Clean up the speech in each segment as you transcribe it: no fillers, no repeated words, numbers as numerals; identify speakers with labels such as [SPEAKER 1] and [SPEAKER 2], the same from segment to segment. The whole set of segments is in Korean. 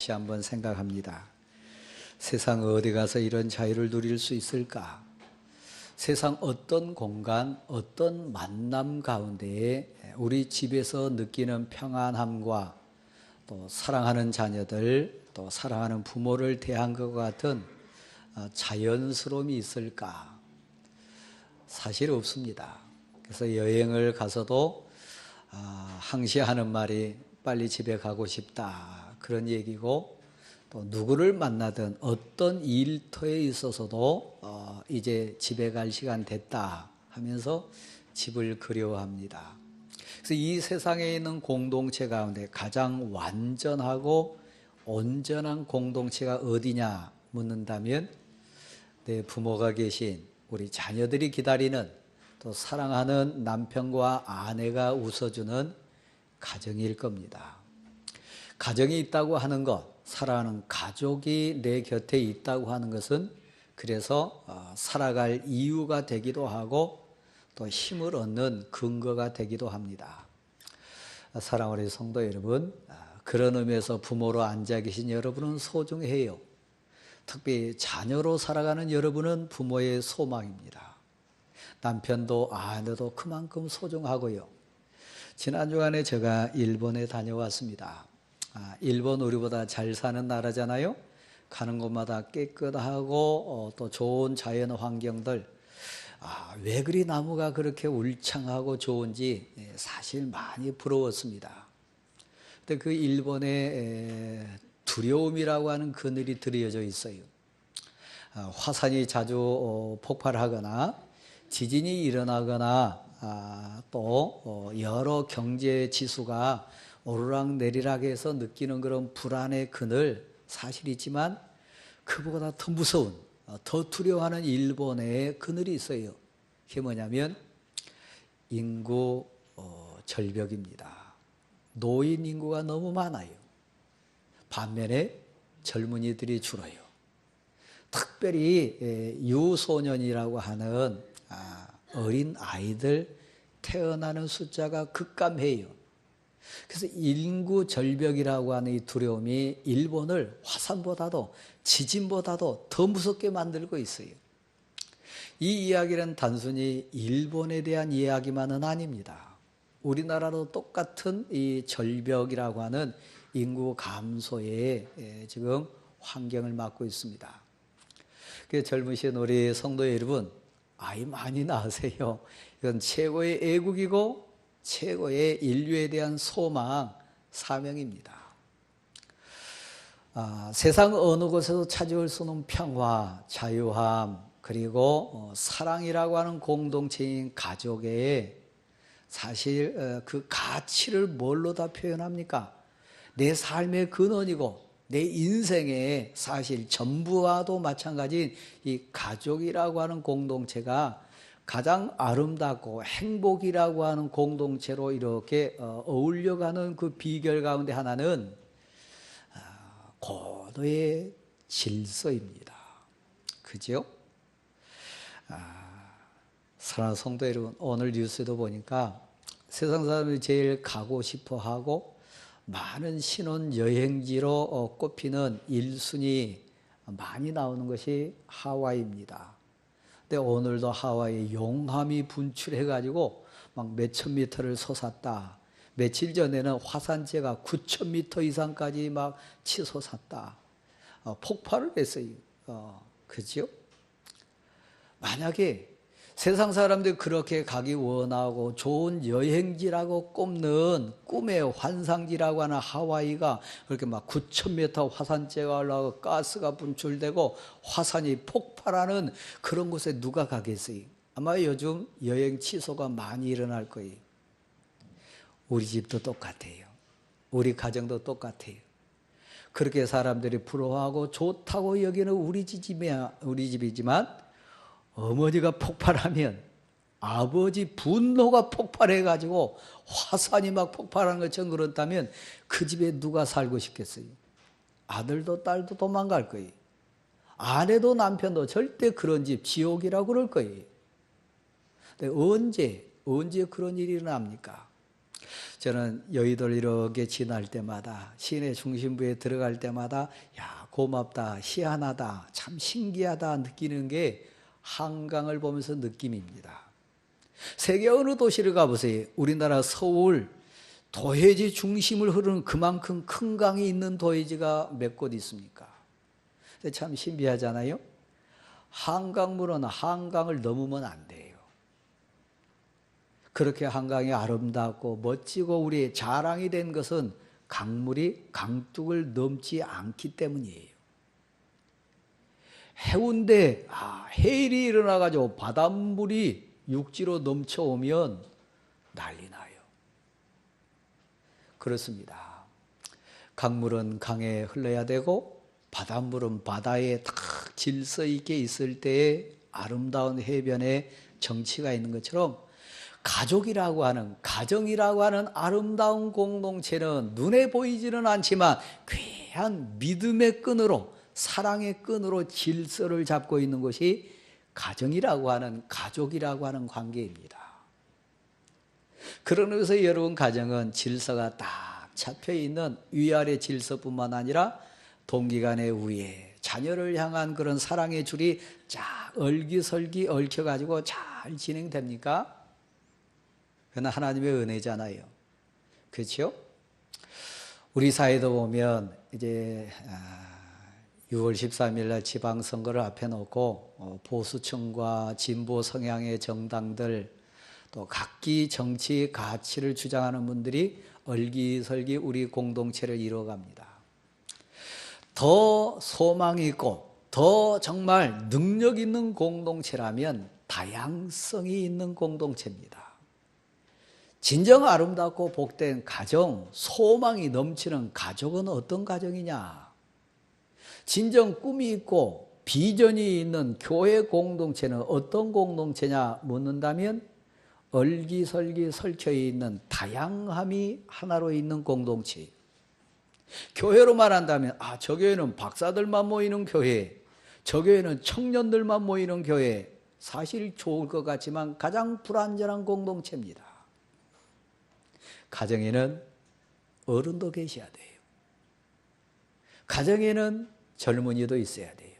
[SPEAKER 1] 다시 한번 생각합니다. 세상 어디 가서 이런 자유를 누릴 수 있을까? 세상 어떤 공간, 어떤 만남 가운데에 우리 집에서 느끼는 평안함과 또 사랑하는 자녀들, 또 사랑하는 부모를 대한 것 같은 자연스러움이 있을까? 사실 없습니다. 그래서 여행을 가서도 항시하는 말이 빨리 집에 가고 싶다, 그런 얘기고, 또 누구를 만나든 어떤 일터에 있어서도 이제 집에 갈 시간 됐다 하면서 집을 그리워합니다. 그래서 이 세상에 있는 공동체 가운데 가장 완전하고 온전한 공동체가 어디냐 묻는다면, 내 부모가 계신, 우리 자녀들이 기다리는, 또 사랑하는 남편과 아내가 웃어주는 가정일 겁니다. 가정이 있다고 하는 것, 사랑하는 가족이 내 곁에 있다고 하는 것은 그래서 살아갈 이유가 되기도 하고 또 힘을 얻는 근거가 되기도 합니다. 사랑하는 우리 성도 여러분, 그런 의미에서 부모로 앉아 계신 여러분은 소중해요. 특히 자녀로 살아가는 여러분은 부모의 소망입니다. 남편도 아내도 그만큼 소중하고요. 지난 주간에 제가 일본에 다녀왔습니다. 일본 우리보다 잘 사는 나라잖아요. 가는 곳마다 깨끗하고 또 좋은 자연 환경들, 왜 그리 나무가 그렇게 울창하고 좋은지 사실 많이 부러웠습니다. 근데 그 일본에 두려움이라고 하는 그늘이 들여져 있어요. 화산이 자주 폭발하거나 지진이 일어나거나 또 여러 경제 지수가 오르락내리락 해서 느끼는 그런 불안의 그늘, 사실이지만 그보다 더 무서운, 더 두려워하는 일본의 그늘이 있어요. 그게 뭐냐면 인구 절벽입니다. 노인 인구가 너무 많아요. 반면에 젊은이들이 줄어요. 특별히 유소년이라고 하는 어린 아이들 태어나는 숫자가 급감해요. 그래서 인구 절벽이라고 하는 이 두려움이 일본을 화산보다도 지진보다도 더 무섭게 만들고 있어요. 이 이야기는 단순히 일본에 대한 이야기만은 아닙니다. 우리나라도 똑같은 이 절벽이라고 하는 인구 감소에 지금 환경을 맞고 있습니다. 그 젊으신 우리 성도 여러분, 아이 많이 낳으세요. 이건 최고의 애국이고 최고의 인류에 대한 소망, 사명입니다. 세상 어느 곳에서 찾아올 수 없는 평화, 자유함, 그리고 사랑이라고 하는 공동체인 가족의 사실 그 가치를 뭘로 다 표현합니까? 내 삶의 근원이고 내 인생의 사실 전부와도 마찬가지인 이 가족이라고 하는 공동체가 가장 아름답고 행복이라고 하는 공동체로 이렇게 어울려가는 그 비결 가운데 하나는 고도의 질서입니다. 그죠? 사랑하는 성도 여러분, 오늘 뉴스에도 보니까 세상 사람들이 제일 가고 싶어하고 많은 신혼 여행지로 꼽히는 1순위 많이 나오는 것이 하와이입니다. 근데 오늘도 하와이에 용암이 분출해가지고 막 몇천 미터를 솟았다. 며칠 전에는 화산재가 9천 미터 이상까지 막 치솟았다. 폭발을 했어요. 그죠? 만약에 세상 사람들이 그렇게 가기 원하고 좋은 여행지라고 꼽는 꿈의 환상지라고 하는 하와이가 그렇게 막 9,000m 화산재가 올라가고 가스가 분출되고 화산이 폭발하는 그런 곳에 누가 가겠어요? 아마 요즘 여행 취소가 많이 일어날 거예요. 우리 집도 똑같아요. 우리 가정도 똑같아요. 그렇게 사람들이 부러워하고 좋다고 여기는 우리 집이지만 어머니가 폭발하면 아버지 분노가 폭발해가지고 화산이 막 폭발하는 것처럼 그렇다면 그 집에 누가 살고 싶겠어요? 아들도 딸도 도망갈 거예요. 아내도 남편도 절대 그런 집 지옥이라고 그럴 거예요. 근데 언제 그런 일이 일어납니까? 저는 여의도를 이렇게 지날 때마다, 시내 중심부에 들어갈 때마다 야, 고맙다, 희한하다, 참 신기하다 느끼는 게 한강을 보면서 느낌입니다. 세계 어느 도시를 가보세요. 우리나라 서울 도해지 중심을 흐르는 그만큼 큰 강이 있는 도해지가 몇 곳 있습니까? 참 신비하잖아요. 한강물은 한강을 넘으면 안 돼요. 그렇게 한강이 아름답고 멋지고 우리의 자랑이 된 것은 강물이 강둑을 넘지 않기 때문이에요. 해운대 해일이 일어나가지고 바닷물이 육지로 넘쳐오면 난리 나요. 그렇습니다. 강물은 강에 흘러야 되고 바닷물은 바다에 딱 질서 있게 있을 때에 아름다운 해변에 정치가 있는 것처럼 가족이라고 하는, 가정이라고 하는 아름다운 공동체는 눈에 보이지는 않지만 귀한 믿음의 끈으로, 사랑의 끈으로 질서를 잡고 있는 것이 가정이라고 하는, 가족이라고 하는 관계입니다. 그런 의미에서 여러분 가정은 질서가 딱 잡혀있는 위아래 질서뿐만 아니라 동기간의 우애, 자녀를 향한 그런 사랑의 줄이 쫙 얼기설기 얽혀가지고 잘 진행됩니까? 그건 하나님의 은혜잖아요. 그렇죠? 우리 사회도 보면 이제 6월 13일 날 지방선거를 앞에 놓고 보수층과 진보 성향의 정당들 또 각기 정치 가치를 주장하는 분들이 얼기설기 우리 공동체를 이뤄갑니다. 더 소망이 있고 더 정말 능력 있는 공동체라면 다양성이 있는 공동체입니다. 진정 아름답고 복된 가정, 소망이 넘치는 가족은 어떤 가정이냐? 진정 꿈이 있고 비전이 있는 교회 공동체는 어떤 공동체냐 묻는다면 얼기설기 설켜 있는 다양함이 하나로 있는 공동체. 교회로 말한다면 저 교회는 박사들만 모이는 교회, 저 교회는 청년들만 모이는 교회, 사실 좋을 것 같지만 가장 불완전한 공동체입니다. 가정에는 어른도 계셔야 돼요. 가정에는 젊은이도 있어야 돼요.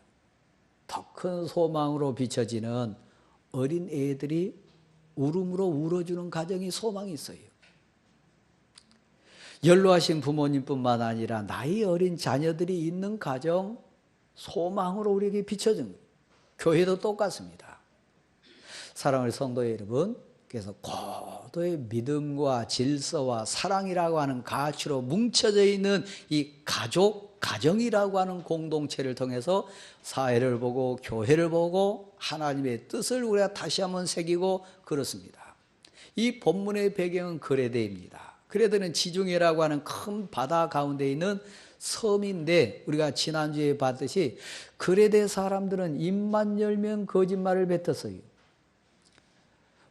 [SPEAKER 1] 더 큰 소망으로 비춰지는 어린 애들이 울음으로 울어주는 가정이 소망이 있어요. 연로하신 부모님뿐만 아니라 나이 어린 자녀들이 있는 가정 소망으로 우리에게 비춰진 거예요. 교회도 똑같습니다. 사랑하는 성도 여러분, 그래서 고도의 믿음과 질서와 사랑이라고 하는 가치로 뭉쳐져 있는 이 가족, 가정이라고 하는 공동체를 통해서 사회를 보고 교회를 보고 하나님의 뜻을 우리가 다시 한번 새기고 그렇습니다. 이 본문의 배경은 그레데입니다. 그레데는 지중해라고 하는 큰 바다 가운데 있는 섬인데 우리가 지난주에 봤듯이 그레데 사람들은 입만 열면 거짓말을 뱉었어요.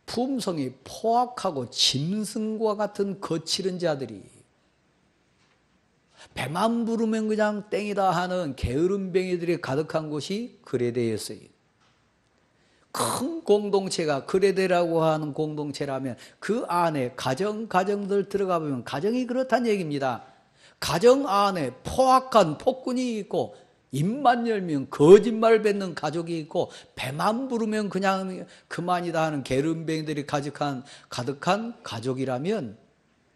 [SPEAKER 1] 품성이 포악하고 짐승과 같은 거칠은 자들이 배만 부르면 그냥 땡이다 하는 게으름뱅이들이 가득한 곳이 그레데였어요. 큰 공동체가 그레데라고 하는 공동체라면 그 안에 가정들 들어가 보면 가정이 그렇다는 얘기입니다. 가정 안에 포악한 폭군이 있고 입만 열면 거짓말 뱉는 가족이 있고 배만 부르면 그냥 그만이다 하는 게으름뱅이들이 가득한 가족이라면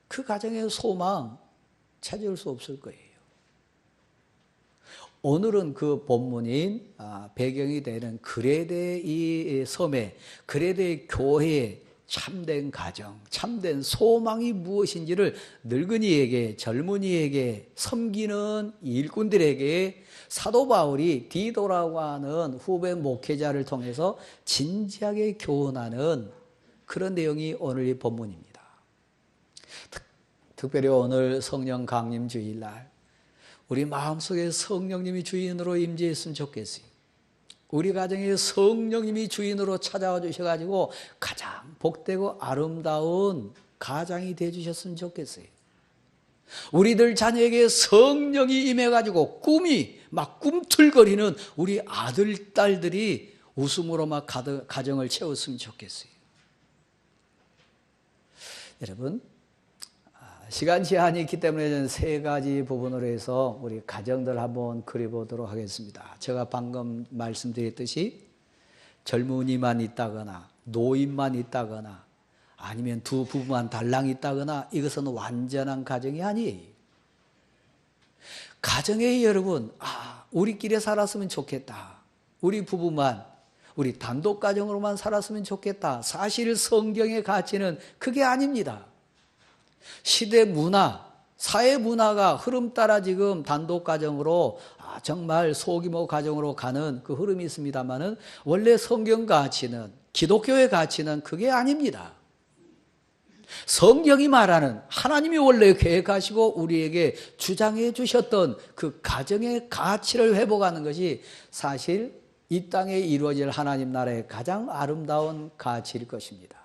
[SPEAKER 1] 그 가정의 소망 찾을 수 없을 거예요. 오늘은 그 본문인 배경이 되는 그레데 이 섬에 그레데 교회의 참된 가정, 참된 소망이 무엇인지를 늙은이에게, 젊은이에게, 섬기는 일꾼들에게 사도 바울이 디도라고 하는 후배 목회자를 통해서 진지하게 교훈하는 그런 내용이 오늘 이 본문입니다. 특별히 오늘 성령 강림 주일날 우리 마음속에 성령님이 주인으로 임재했으면 좋겠어요. 우리 가정에 성령님이 주인으로 찾아와 주셔가지고 가장 복되고 아름다운 가장이 되어주셨으면 좋겠어요. 우리들 자녀에게 성령이 임해가지고 꿈이 막 꿈틀거리는 우리 아들, 딸들이 웃음으로 막 가정을 채웠으면 좋겠어요. 여러분, 시간 제한이 있기 때문에 저는 세 가지 부분으로 해서 우리 가정들 한번 그려보도록 하겠습니다. 제가 방금 말씀드렸듯이 젊은이만 있다거나 노인만 있다거나 아니면 두 부부만 달랑 있다거나 이것은 완전한 가정이 아니에요. 가정에 여러분, 우리끼리 살았으면 좋겠다. 우리 부부만, 우리 단독 가정으로만 살았으면 좋겠다. 사실 성경의 가치는 그게 아닙니다. 시대 문화, 사회 문화가 흐름 따라 지금 단독 가정으로 정말 소규모 가정으로 가는 그 흐름이 있습니다만은 원래 성경 가치는, 기독교의 가치는 그게 아닙니다. 성경이 말하는, 하나님이 원래 계획하시고 우리에게 주장해 주셨던 그 가정의 가치를 회복하는 것이 사실 이 땅에 이루어질 하나님 나라의 가장 아름다운 가치일 것입니다.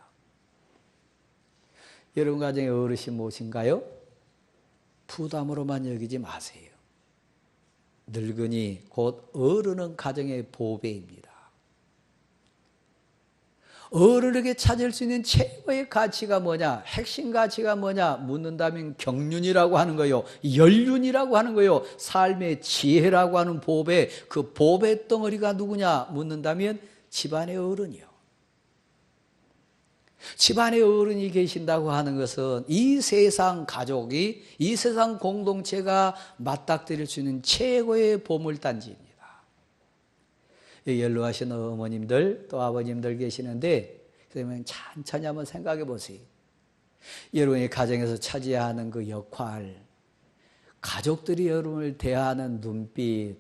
[SPEAKER 1] 여러분 가정에 어르신 모신가요? 부담으로만 여기지 마세요. 늙은이 곧 어른은 가정의 보배입니다. 어른에게 찾을 수 있는 최고의 가치가 뭐냐, 핵심 가치가 뭐냐 묻는다면 경륜이라고 하는 거요, 연륜이라고 하는 거요, 삶의 지혜라고 하는 보배, 그 보배 덩어리가 누구냐 묻는다면 집안의 어른이요. 집안에 어른이 계신다고 하는 것은 이 세상 가족이, 이 세상 공동체가 맞닥뜨릴 수 있는 최고의 보물단지입니다. 연로하신 어머님들 또 아버님들 계시는데 그러면 천천히 한번 생각해 보세요. 여러분의 가정에서 차지해야 하는 그 역할, 가족들이 여러분을 대하는 눈빛,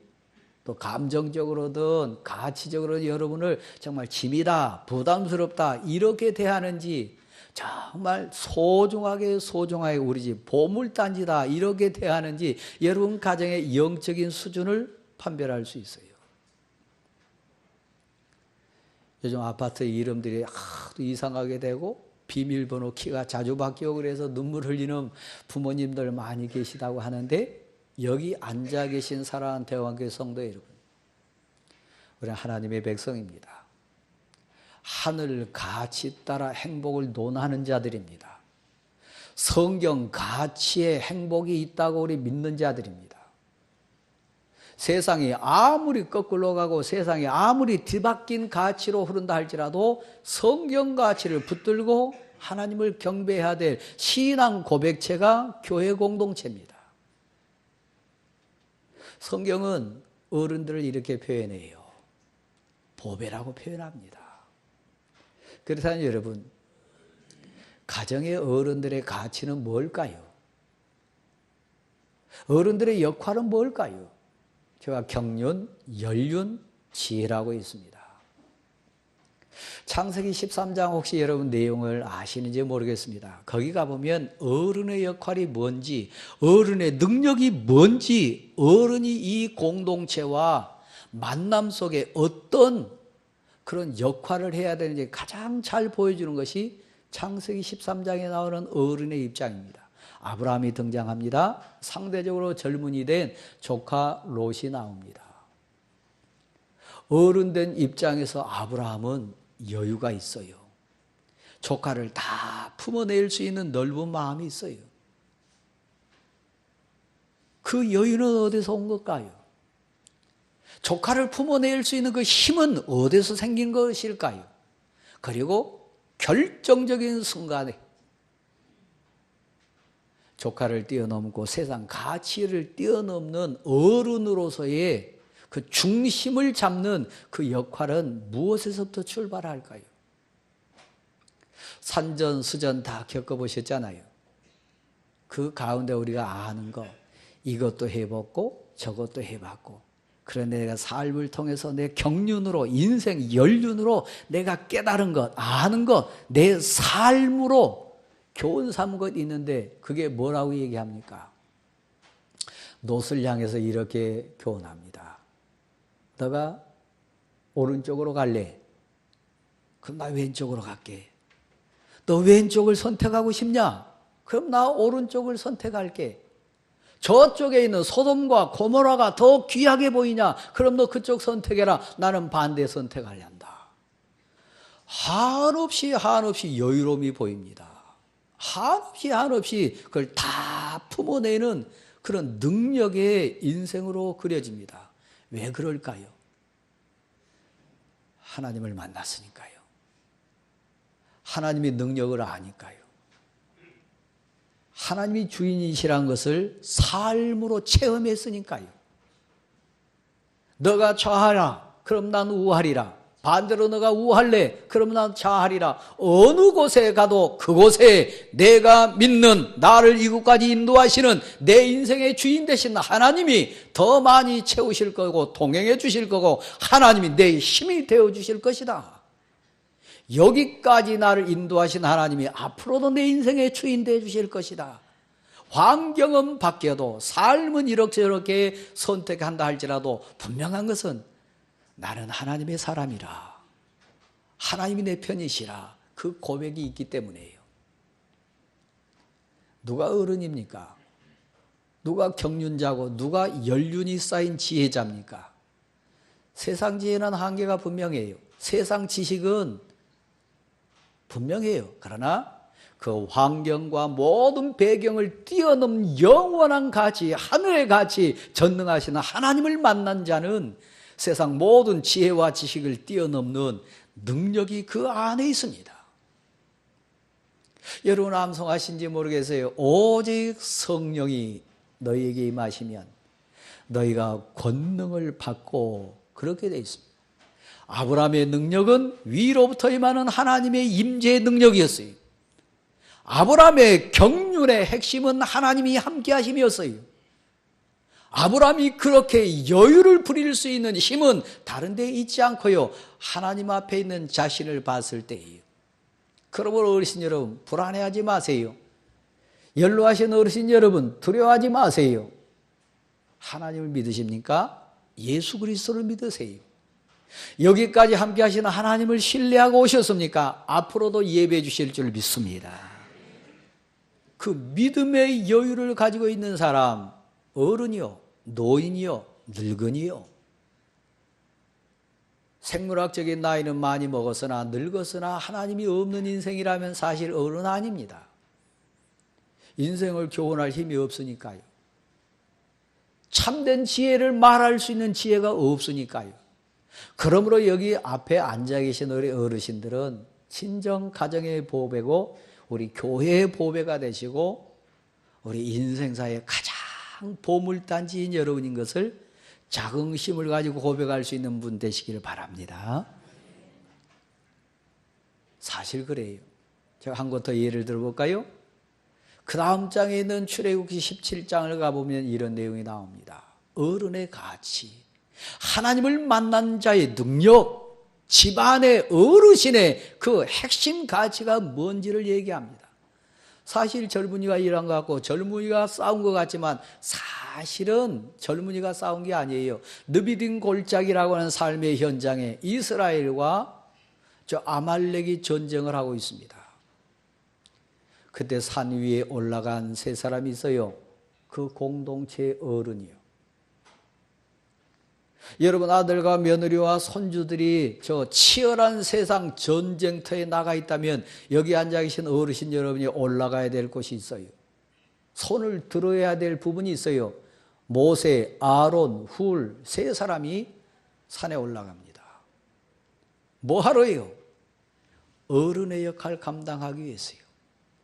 [SPEAKER 1] 또 감정적으로든 가치적으로 여러분을 정말 짐이다, 부담스럽다 이렇게 대하는지, 정말 소중하게 우리 집 보물단지다 이렇게 대하는지 여러분 가정의 영적인 수준을 판별할 수 있어요. 요즘 아파트 이름들이 하도 이상하게 되고 비밀번호 키가 자주 바뀌고 그래서 눈물 흘리는 부모님들 많이 계시다고 하는데, 여기 앉아 계신 사랑하는 대왕교회 성도 여러분, 우리는 하나님의 백성입니다. 하늘 가치 따라 행복을 논하는 자들입니다. 성경 가치에 행복이 있다고 우리 믿는 자들입니다. 세상이 아무리 거꾸로 가고 세상이 아무리 뒤바뀐 가치로 흐른다 할지라도 성경 가치를 붙들고 하나님을 경배해야 될 신앙 고백체가 교회 공동체입니다. 성경은 어른들을 이렇게 표현해요. 보배라고 표현합니다. 그렇다면 여러분, 가정의 어른들의 가치는 뭘까요? 어른들의 역할은 뭘까요? 제가 경륜, 연륜, 지혜라고 있습니다. 창세기 13장 혹시 여러분 내용을 아시는지 모르겠습니다. 거기 가보면 어른의 역할이 뭔지, 어른의 능력이 뭔지, 어른이 이 공동체와 만남 속에 어떤 그런 역할을 해야 되는지 가장 잘 보여주는 것이 창세기 13장에 나오는 어른의 입장입니다. 아브라함이 등장합니다. 상대적으로 젊은이 된 조카 롯이 나옵니다. 어른된 입장에서 아브라함은 여유가 있어요. 조카를 다 품어낼 수 있는 넓은 마음이 있어요. 그 여유는 어디서 온 걸까요? 조카를 품어낼 수 있는 그 힘은 어디서 생긴 것일까요? 그리고 결정적인 순간에 조카를 뛰어넘고 세상 가치를 뛰어넘는 어른으로서의 그 중심을 잡는 그 역할은 무엇에서부터 출발할까요? 산전수전 다 겪어보셨잖아요. 그 가운데 우리가 아는 거, 이것도 해봤고 저것도 해봤고, 그런데 내가 삶을 통해서 내 경륜으로, 인생 연륜으로 내가 깨달은 것, 아는 것, 내 삶으로 교훈 삼은 것 있는데 그게 뭐라고 얘기합니까? 롯을 향해서 이렇게 교훈합니다. 너가 오른쪽으로 갈래? 그럼 나 왼쪽으로 갈게. 너 왼쪽을 선택하고 싶냐? 그럼 나 오른쪽을 선택할게. 저쪽에 있는 소돔과 고모라가 더 귀하게 보이냐? 그럼 너 그쪽 선택해라. 나는 반대 선택하려 한다. 한없이 여유로움이 보입니다. 한없이 그걸 다 품어내는 그런 능력의 인생으로 그려집니다. 왜 그럴까요? 하나님을 만났으니까요. 하나님의 능력을 아니까요. 하나님이 주인이시란 것을 삶으로 체험했으니까요. 너가 좌하라, 그럼 난 우하리라. 반대로 너가 우할래, 그럼 난 좌하리라. 어느 곳에 가도 그곳에 내가 믿는, 나를 이곳까지 인도하시는 내 인생의 주인 되신 하나님이 더 많이 채우실 거고 동행해 주실 거고 하나님이 내 힘이 되어 주실 것이다. 여기까지 나를 인도하신 하나님이 앞으로도 내 인생의 주인 되어 주실 것이다. 환경은 바뀌어도 삶은 이렇게 선택한다 할지라도 분명한 것은 나는 하나님의 사람이라, 하나님이 내 편이시라, 그 고백이 있기 때문이에요. 누가 어른입니까? 누가 경륜자고 누가 연륜이 쌓인 지혜자입니까? 세상 지혜는 한계가 분명해요. 세상 지식은 분명해요. 그러나 그 환경과 모든 배경을 뛰어넘는 영원한 가치, 하늘의 가치, 전능하시는 하나님을 만난 자는 세상 모든 지혜와 지식을 뛰어넘는 능력이 그 안에 있습니다. 여러분 암송하신지 모르겠어요. 오직 성령이 너희에게 임하시면 너희가 권능을 받고, 그렇게 되어 있습니다. 아브라함의 능력은 위로부터 임하는 하나님의 임재의 능력이었어요. 아브라함의 경륜의 핵심은 하나님이 함께 하심이었어요. 아브라함이 그렇게 여유를 부릴 수 있는 힘은 다른 데 있지 않고요, 하나님 앞에 있는 자신을 봤을 때예요. 그러므로 어르신 여러분, 불안해하지 마세요. 연로하신 어르신 여러분, 두려워하지 마세요. 하나님을 믿으십니까? 예수 그리스도를 믿으세요. 여기까지 함께 하시는 하나님을 신뢰하고 오셨습니까? 앞으로도 예배해 주실 줄 믿습니다. 그 믿음의 여유를 가지고 있는 사람, 어른이요, 노인이요, 늙은이요, 생물학적인 나이는 많이 먹었으나 늙었으나 하나님이 없는 인생이라면 사실 어른 아닙니다. 인생을 교훈할 힘이 없으니까요. 참된 지혜를 말할 수 있는 지혜가 없으니까요. 그러므로 여기 앞에 앉아 계신 우리 어르신들은 친정 가정의 보배고 우리 교회의 보배가 되시고 우리 인생사의 가장 보물단지인 여러분인 것을 자긍심을 가지고 고백할 수 있는 분 되시기를 바랍니다. 사실 그래요. 제가 한 것 더 예를 들어볼까요? 그 다음 장에 있는 출애굽기 17장을 가보면 이런 내용이 나옵니다. 어른의 가치, 하나님을 만난 자의 능력, 집안의 어르신의 그 핵심 가치가 뭔지를 얘기합니다. 사실 젊은이가 일한 것 같고 젊은이가 싸운 것 같지만 사실은 젊은이가 싸운 게 아니에요. 느비딘 골짜기라고 하는 삶의 현장에 이스라엘과 저 아말렉이 전쟁을 하고 있습니다. 그때 산 위에 올라간 세 사람이 있어요. 그 공동체의 어른이요. 여러분 아들과 며느리와 손주들이 저 치열한 세상 전쟁터에 나가 있다면 여기 앉아 계신 어르신 여러분이 올라가야 될 곳이 있어요. 손을 들어야 될 부분이 있어요. 모세, 아론, 훌 세 사람이 산에 올라갑니다. 뭐 하러요? 어른의 역할을 감당하기 위해서요.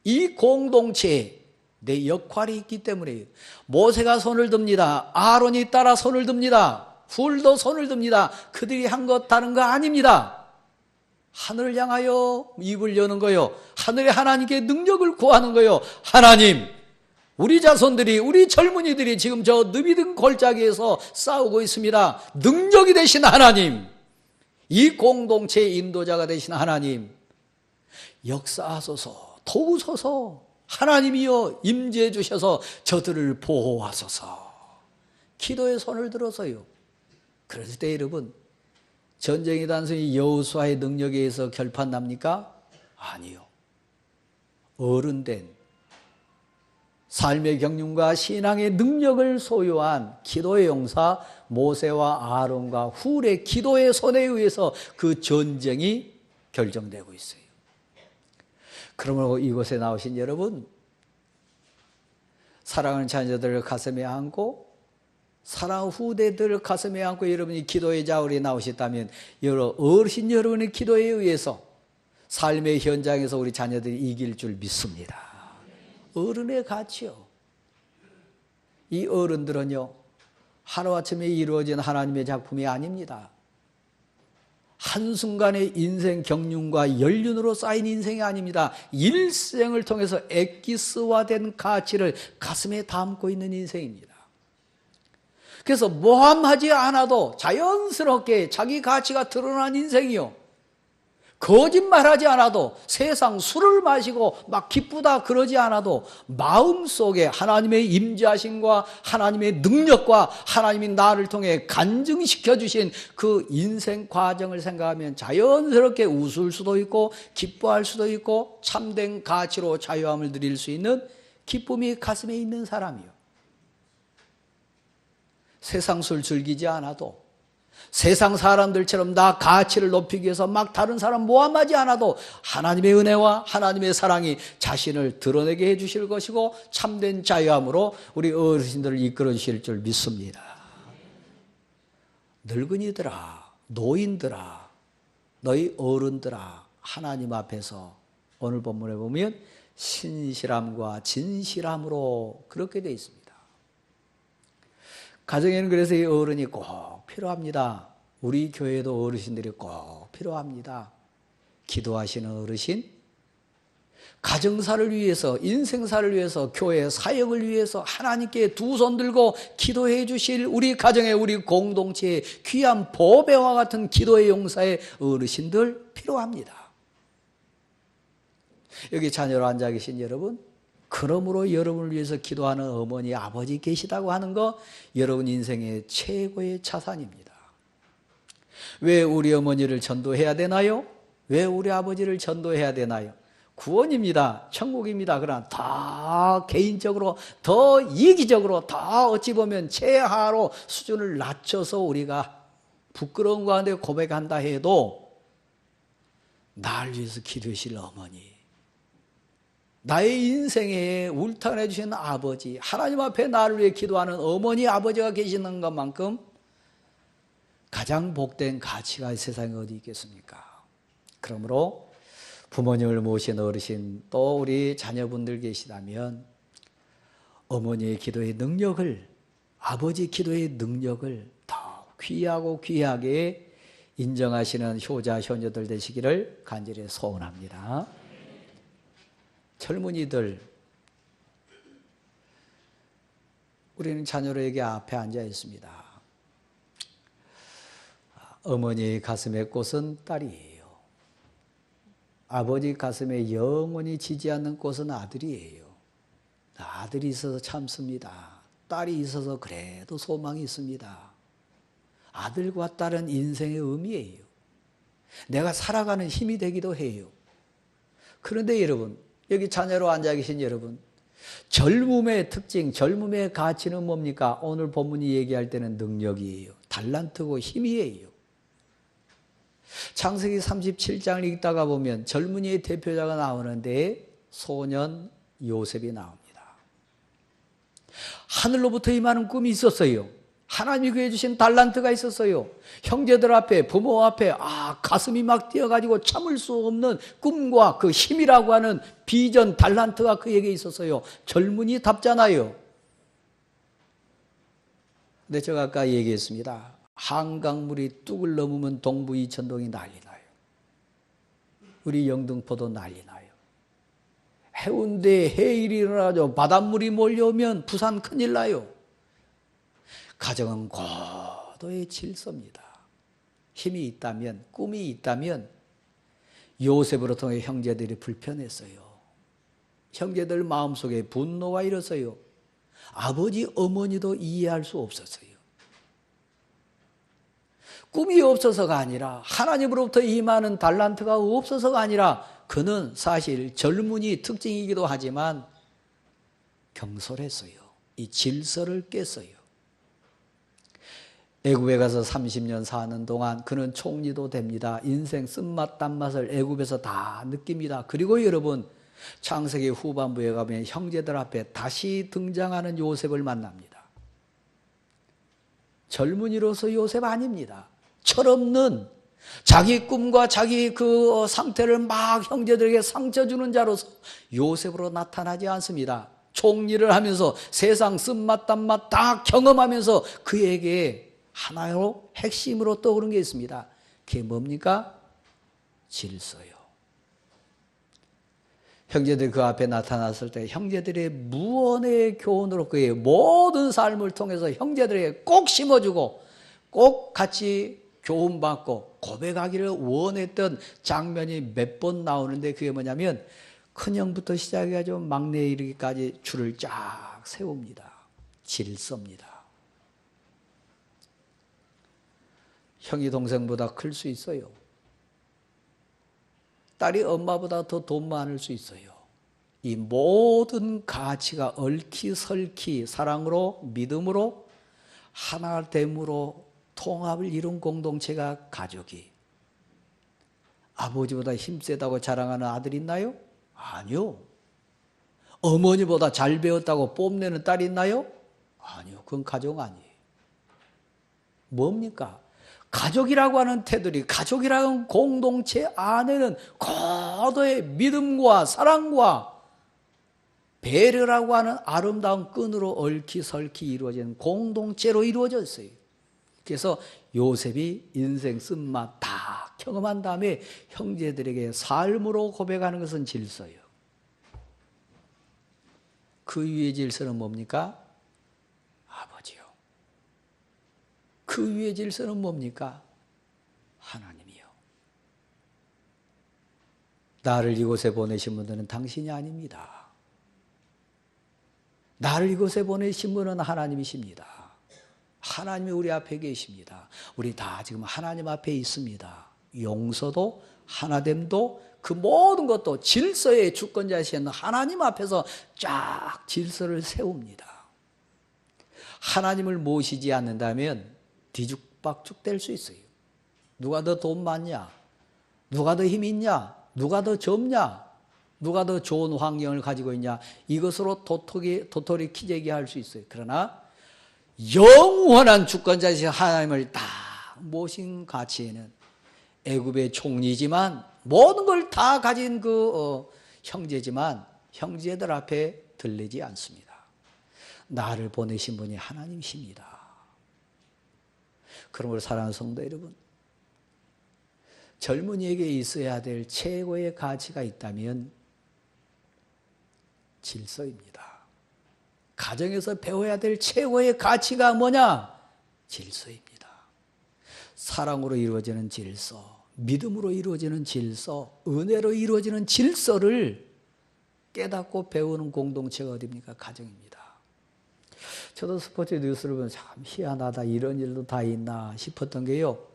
[SPEAKER 1] 이 공동체에 내 역할이 있기 때문에요. 모세가 손을 듭니다. 아론이 따라 손을 듭니다. 훌도 손을 듭니다. 그들이 한 것 다른 거 아닙니다. 하늘을 향하여 입을 여는 거요. 하늘의 하나님께 능력을 구하는 거요. 하나님, 우리 자손들이, 우리 젊은이들이 지금 저 느비든 골짜기에서 싸우고 있습니다. 능력이 되신 하나님, 이 공동체의 인도자가 되신 하나님, 역사하소서, 도우소서, 하나님이여 임재해 주셔서 저들을 보호하소서. 기도의 손을 들어서요. 그럴 때 여러분, 전쟁이 단순히 여호수아의 능력에 의해서 결판납니까? 아니요. 어른된 삶의 경륜과 신앙의 능력을 소유한 기도의 용사 모세와 아론과 훌의 기도의 손에 의해서 그 전쟁이 결정되고 있어요. 그러므로 이곳에 나오신 여러분, 사랑하는 자녀들을 가슴에 안고 사랑 후대들을 가슴에 안고 여러분이 기도의 자리에 나오셨다면 어르신 여러분의 기도에 의해서 삶의 현장에서 우리 자녀들이 이길 줄 믿습니다. 어른의 가치요. 이 어른들은요, 하루아침에 이루어진 하나님의 작품이 아닙니다. 한순간의 인생 경륜과 연륜으로 쌓인 인생이 아닙니다. 일생을 통해서 엑기스화된 가치를 가슴에 담고 있는 인생입니다. 그래서 모함하지 않아도 자연스럽게 자기 가치가 드러난 인생이요. 거짓말하지 않아도 세상 술을 마시고 막 기쁘다 그러지 않아도 마음속에 하나님의 임재하심과 하나님의 능력과 하나님이 나를 통해 간증시켜 주신 그 인생 과정을 생각하면 자연스럽게 웃을 수도 있고 기뻐할 수도 있고 참된 가치로 자유함을 누릴 수 있는 기쁨이 가슴에 있는 사람이요. 세상 술 즐기지 않아도 세상 사람들처럼 나 가치를 높이기 위해서 막 다른 사람 모함하지 않아도 하나님의 은혜와 하나님의 사랑이 자신을 드러내게 해 주실 것이고 참된 자유함으로 우리 어르신들을 이끌어 주실 줄 믿습니다. 늙은이들아, 노인들아, 너희 어른들아, 하나님 앞에서 오늘 본문에 보면 신실함과 진실함으로 그렇게 되어 있습니다. 가정에는 그래서 이 어른이 꼭 필요합니다. 우리 교회도 어르신들이 꼭 필요합니다. 기도하시는 어르신, 가정사를 위해서, 인생사를 위해서, 교회 사역을 위해서 하나님께 두 손 들고 기도해 주실 우리 가정의 우리 공동체의 귀한 보배와 같은 기도의 용사의 어르신들 필요합니다. 여기 자녀로 앉아 계신 여러분, 그러므로 여러분을 위해서 기도하는 어머니, 아버지 계시다고 하는 거 여러분 인생의 최고의 자산입니다. 왜 우리 어머니를 전도해야 되나요? 왜 우리 아버지를 전도해야 되나요? 구원입니다. 천국입니다. 그러나 더 개인적으로, 더 이기적으로, 더 어찌 보면 최하로 수준을 낮춰서 우리가 부끄러운 가운데 고백한다 해도 날 위해서 기도해 주실 어머니, 나의 인생에 울타내 주시는 아버지, 하나님 앞에 나를 위해 기도하는 어머니, 아버지가 계시는 것만큼 가장 복된 가치가 세상에 어디 있겠습니까? 그러므로 부모님을 모신 어르신, 또 우리 자녀분들 계시다면 어머니의 기도의 능력을, 아버지 기도의 능력을 더 귀하고 귀하게 인정하시는 효자, 효녀들 되시기를 간절히 소원합니다. 젊은이들, 우리는 자녀로 여기 앞에 앉아 있습니다. 어머니 가슴의 꽃은 딸이에요. 아버지 가슴에 영원히 지지 않는 꽃은 아들이에요. 아들이 있어서 참습니다. 딸이 있어서 그래도 소망이 있습니다. 아들과 딸은 인생의 의미예요. 내가 살아가는 힘이 되기도 해요. 그런데 여러분, 여기 자녀로 앉아 계신 여러분, 젊음의 특징, 젊음의 가치는 뭡니까? 오늘 본문이 얘기할 때는 능력이에요. 달란트고 힘이에요. 창세기 37장을 읽다가 보면 젊은이의 대표자가 나오는데 소년 요셉이 나옵니다. 하늘로부터 임하는 꿈이 있었어요. 하나님이 그해 주신 달란트가 있었어요. 형제들 앞에, 부모 앞에 가슴이 막 뛰어가지고 참을 수 없는 꿈과 그 힘이라고 하는 비전, 달란트가 그에게 있었어요. 젊은이답잖아요. 근데 제가 아까 얘기했습니다. 한강물이 뚝을 넘으면 동부 이천동이 난리 나요. 우리 영등포도 난리 나요. 해운대에 해일이 일어나죠. 바닷물이 몰려오면 부산 큰일 나요. 가정은 고도의 질서입니다. 힘이 있다면, 꿈이 있다면 요셉으로 통해 형제들이 불편했어요. 형제들 마음속에 분노가 일었어요. 아버지, 어머니도 이해할 수 없었어요. 꿈이 없어서가 아니라, 하나님으로부터 임하는 달란트가 없어서가 아니라, 그는 사실 젊은이 특징이기도 하지만 경솔했어요. 이 질서를 깼어요. 애굽에 가서 30년 사는 동안 그는 총리도 됩니다. 인생 쓴맛 단맛을 애굽에서 다 느낍니다. 그리고 여러분, 창세기 후반부에 가면 형제들 앞에 다시 등장하는 요셉을 만납니다. 젊은이로서 요셉 아닙니다. 철없는 자기 꿈과 자기 그 상태를 막 형제들에게 상처 주는 자로서 요셉으로 나타나지 않습니다. 총리를 하면서 세상 쓴맛 단맛 다 경험하면서 그에게 하나로 핵심으로 떠오른 게 있습니다. 그게 뭡니까? 질서요. 형제들이 그 앞에 나타났을 때 형제들의 무언의 교훈으로 그의 모든 삶을 통해서 형제들에게 꼭 심어주고 꼭 같이 교훈받고 고백하기를 원했던 장면이 몇 번 나오는데 그게 뭐냐면 큰형부터 시작해가지고 막내에 이르기까지 줄을 쫙 세웁니다. 질서입니다. 형이 동생보다 클 수 있어요. 딸이 엄마보다 더 돈 많을 수 있어요. 이 모든 가치가 얽히설키 사랑으로 믿음으로 하나됨으로 통합을 이룬 공동체가 가족이. 아버지보다 힘세다고 자랑하는 아들이 있나요? 아니요. 어머니보다 잘 배웠다고 뽐내는 딸이 있나요? 아니요. 그건 가족 아니에요. 뭡니까? 가족이라고 하는 테두리, 가족이라고 하는 공동체 안에는 고도의 믿음과 사랑과 배려라고 하는 아름다운 끈으로 얽히설키 이루어진 공동체로 이루어졌어요. 그래서 요셉이 인생 쓴맛 다 경험한 다음에 형제들에게 삶으로 고백하는 것은 질서예요. 그 위의 질서는 뭡니까? 아버지요. 그 위의 질서는 뭡니까? 하나님이요. 나를 이곳에 보내신 분들은 당신이 아닙니다. 나를 이곳에 보내신 분은 하나님이십니다. 하나님이 우리 앞에 계십니다. 우리 다 지금 하나님 앞에 있습니다. 용서도 하나됨도 그 모든 것도 질서의 주권자이신 하나님 앞에서 쫙 질서를 세웁니다. 하나님을 모시지 않는다면 뒤죽박죽 될 수 있어요. 누가 더 돈 많냐? 누가 더 힘 있냐? 누가 더 젊냐? 누가 더 좋은 환경을 가지고 있냐? 이것으로 도토리 키재기할 수 있어요. 그러나 영원한 주권자이신 하나님을 딱 모신 가치에는 애굽의 총리지만 모든 걸 다 가진 형제지만 형제들 앞에 들리지 않습니다. 나를 보내신 분이 하나님이십니다. 그러므로 사랑하는 성도 여러분, 젊은이에게 있어야 될 최고의 가치가 있다면 질서입니다. 가정에서 배워야 될 최고의 가치가 뭐냐? 질서입니다. 사랑으로 이루어지는 질서, 믿음으로 이루어지는 질서, 은혜로 이루어지는 질서를 깨닫고 배우는 공동체가 어디입니까? 가정입니다. 저도 스포츠 뉴스를 보면 참 희한하다, 이런 일도 다 있나 싶었던 게요.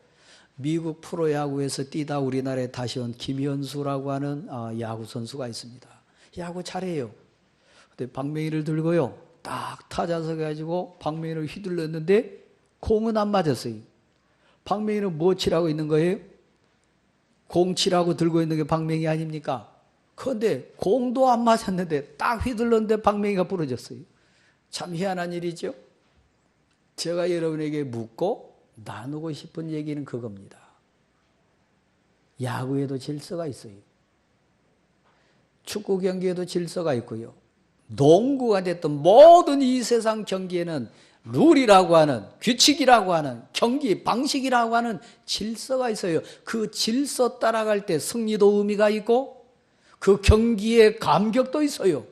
[SPEAKER 1] 미국 프로야구에서 뛰다 우리나라에 다시 온 김현수라고 하는 야구 선수가 있습니다. 야구 잘해요. 근데 방망이를 들고요, 딱 타자석에 가지고 방망이를 휘둘렀는데 공은 안 맞았어요. 방망이는 뭐 치라고 있는 거예요? 공 치라고 들고 있는 게 방망이 아닙니까? 그런데 공도 안 맞았는데 딱 휘둘렀는데 방망이가 부러졌어요. 참 희한한 일이죠. 제가 여러분에게 묻고 나누고 싶은 얘기는 그겁니다. 야구에도 질서가 있어요. 축구 경기에도 질서가 있고요. 농구가 됐든 모든 이 세상 경기에는 룰이라고 하는, 규칙이라고 하는, 경기 방식이라고 하는 질서가 있어요. 그 질서 따라갈 때 승리도 의미가 있고 그 경기의 감격도 있어요.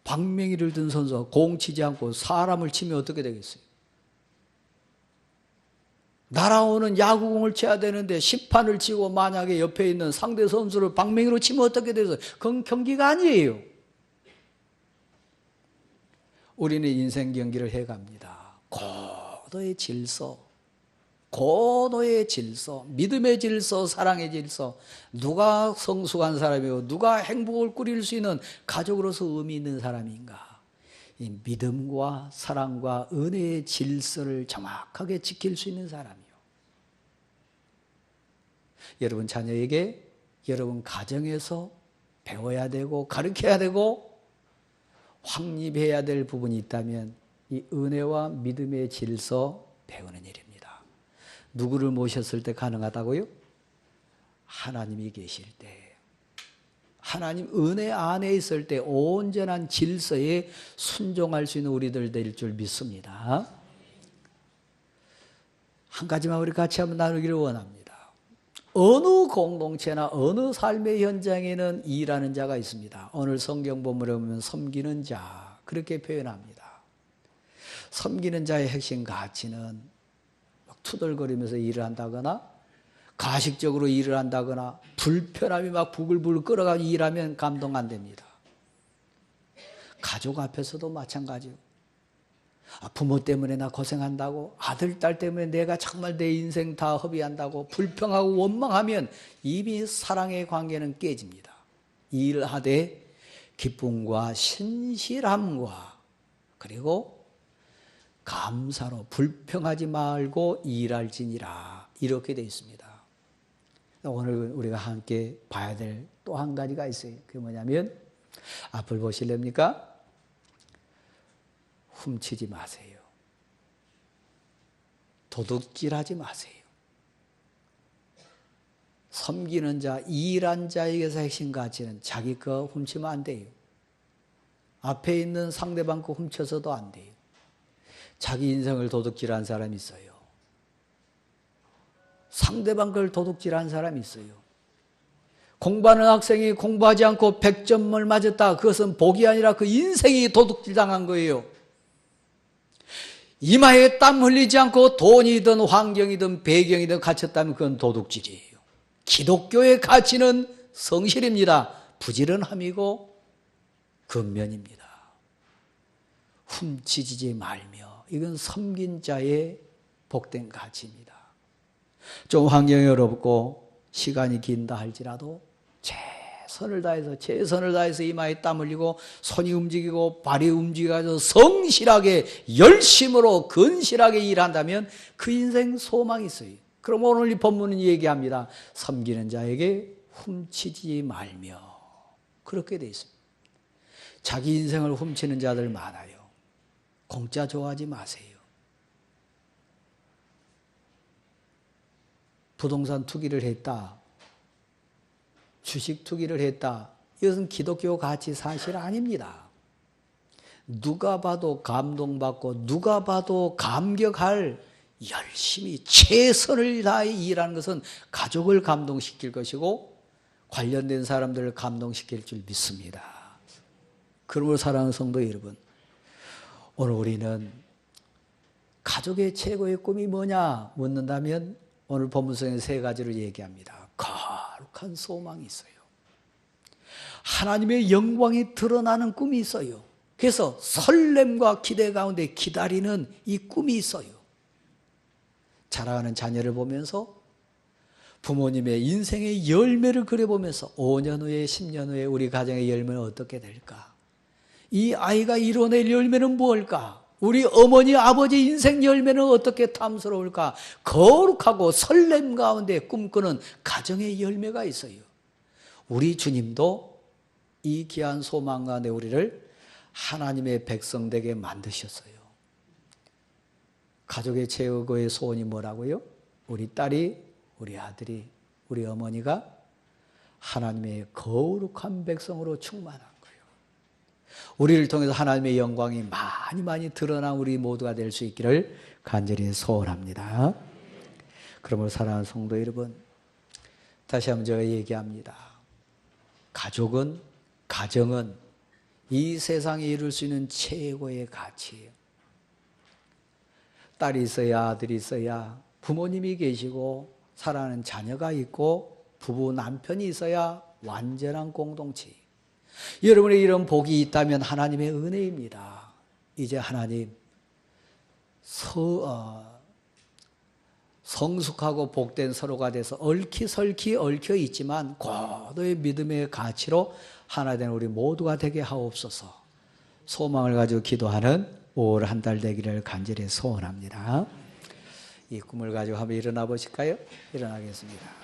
[SPEAKER 1] 방망이를 든 선수가 공 치지 않고 사람을 치면 어떻게 되겠어요? 날아오는 야구공을 쳐야 되는데 심판을 치고 만약에 옆에 있는 상대 선수를 방망이로 치면 어떻게 되겠어요? 그건 경기가 아니에요. 우리는 인생 경기를 해갑니다. 고도의 질서, 고도의 질서, 믿음의 질서, 사랑의 질서, 누가 성숙한 사람이고 누가 행복을 꾸릴 수 있는 가족으로서 의미 있는 사람인가, 이 믿음과 사랑과 은혜의 질서를 정확하게 지킬 수 있는 사람이요. 여러분 자녀에게, 여러분 가정에서 배워야 되고 가르쳐야 되고 확립해야 될 부분이 있다면 이 은혜와 믿음의 질서 배우는 일입니다. 누구를 모셨을 때 가능하다고요? 하나님이 계실 때, 하나님 은혜 안에 있을 때 온전한 질서에 순종할 수 있는 우리들 될 줄 믿습니다. 한 가지만 우리 같이 한번 나누기를 원합니다. 어느 공동체나 어느 삶의 현장에는 일하는 자가 있습니다. 오늘 성경 본문에 보면 섬기는 자 그렇게 표현합니다. 섬기는 자의 핵심 가치는 막 투덜거리면서 일을 한다거나 가식적으로 일을 한다거나 불편함이 막 부글부글 끓어가지고 일하면 감동 안 됩니다. 가족 앞에서도 마찬가지요. 부모 때문에 나 고생한다고, 아들, 딸 때문에 내가 정말 내 인생 다 허비한다고 불평하고 원망하면 이미 사랑의 관계는 깨집니다. 일하되 기쁨과 신실함과 그리고 감사로 불평하지 말고 일할지니라 이렇게 되어 있습니다. 오늘 우리가 함께 봐야 될 또 한 가지가 있어요. 그게 뭐냐면 앞을 보실랍니까? 훔치지 마세요. 도둑질하지 마세요. 섬기는 자, 일한 자에게서 핵심 가치는 자기 거 훔치면 안 돼요. 앞에 있는 상대방 거 훔쳐서도 안 돼요. 자기 인생을 도둑질한 사람이 있어요. 상대방 걸 도둑질한 사람이 있어요. 공부하는 학생이 공부하지 않고 100점을 맞았다. 그것은 복이 아니라 그 인생이 도둑질 당한 거예요. 이마에 땀 흘리지 않고 돈이든 환경이든 배경이든 갇혔다면 그건 도둑질이에요. 기독교의 가치는 성실입니다. 부지런함이고 근면입니다. 훔치지 말며 이건 섬긴 자의 복된 가치입니다. 좀 환경이 어렵고 시간이 긴다 할지라도 최선을 다해서 이마에 땀 흘리고 손이 움직이고 발이 움직여서 성실하게 열심으로 근실하게 일한다면 그 인생 소망이 있어요. 그럼 오늘 이 본문은 얘기합니다. 섬기는 자에게 훔치지 말며 그렇게 돼 있습니다. 자기 인생을 훔치는 자들 많아요. 공짜 좋아하지 마세요. 부동산 투기를 했다. 주식 투기를 했다. 이것은 기독교 가치 사실 아닙니다. 누가 봐도 감동받고 누가 봐도 감격할 열심히 최선을 다해 일하는 것은 가족을 감동시킬 것이고 관련된 사람들을 감동시킬 줄 믿습니다. 그러므로 사랑하는 성도 여러분, 오늘 우리는 가족의 최고의 꿈이 뭐냐 묻는다면 오늘 본문성에 세 가지를 얘기합니다. 거룩한 소망이 있어요. 하나님의 영광이 드러나는 꿈이 있어요. 그래서 설렘과 기대 가운데 기다리는 이 꿈이 있어요. 자라가는 자녀를 보면서 부모님의 인생의 열매를 그려보면서 5년 후에 10년 후에 우리 가정의 열매는 어떻게 될까? 이 아이가 이뤄낼 열매는 무엇일까? 우리 어머니 아버지 인생 열매는 어떻게 탐스러울까? 거룩하고 설렘 가운데 꿈꾸는 가정의 열매가 있어요. 우리 주님도 이 귀한 소망 가운데 우리를 하나님의 백성 되게 만드셨어요. 가족의 최고의 소원이 뭐라고요? 우리 딸이, 우리 아들이, 우리 어머니가 하나님의 거룩한 백성으로 충만한 거예요. 우리를 통해서 하나님의 영광이 많이 드러난 우리 모두가 될 수 있기를 간절히 소원합니다. 그러므로 사랑하는 성도 여러분, 다시 한번 제가 얘기합니다. 가정은 이 세상에 이룰 수 있는 최고의 가치예요. 딸이 있어야 아들이 있어야 부모님이 계시고 사랑하는 자녀가 있고 부부 남편이 있어야 완전한 공동체. 여러분의 이런 복이 있다면 하나님의 은혜입니다. 이제 하나님 성숙하고 복된 서로가 돼서 얽히설키 얽혀 있지만 고도의 믿음의 가치로 하나 된 우리 모두가 되게 하옵소서. 소망을 가지고 기도하는 올 한 달 되기를 간절히 소원합니다. 이 꿈을 가지고 한번 일어나 보실까요? 일어나겠습니다.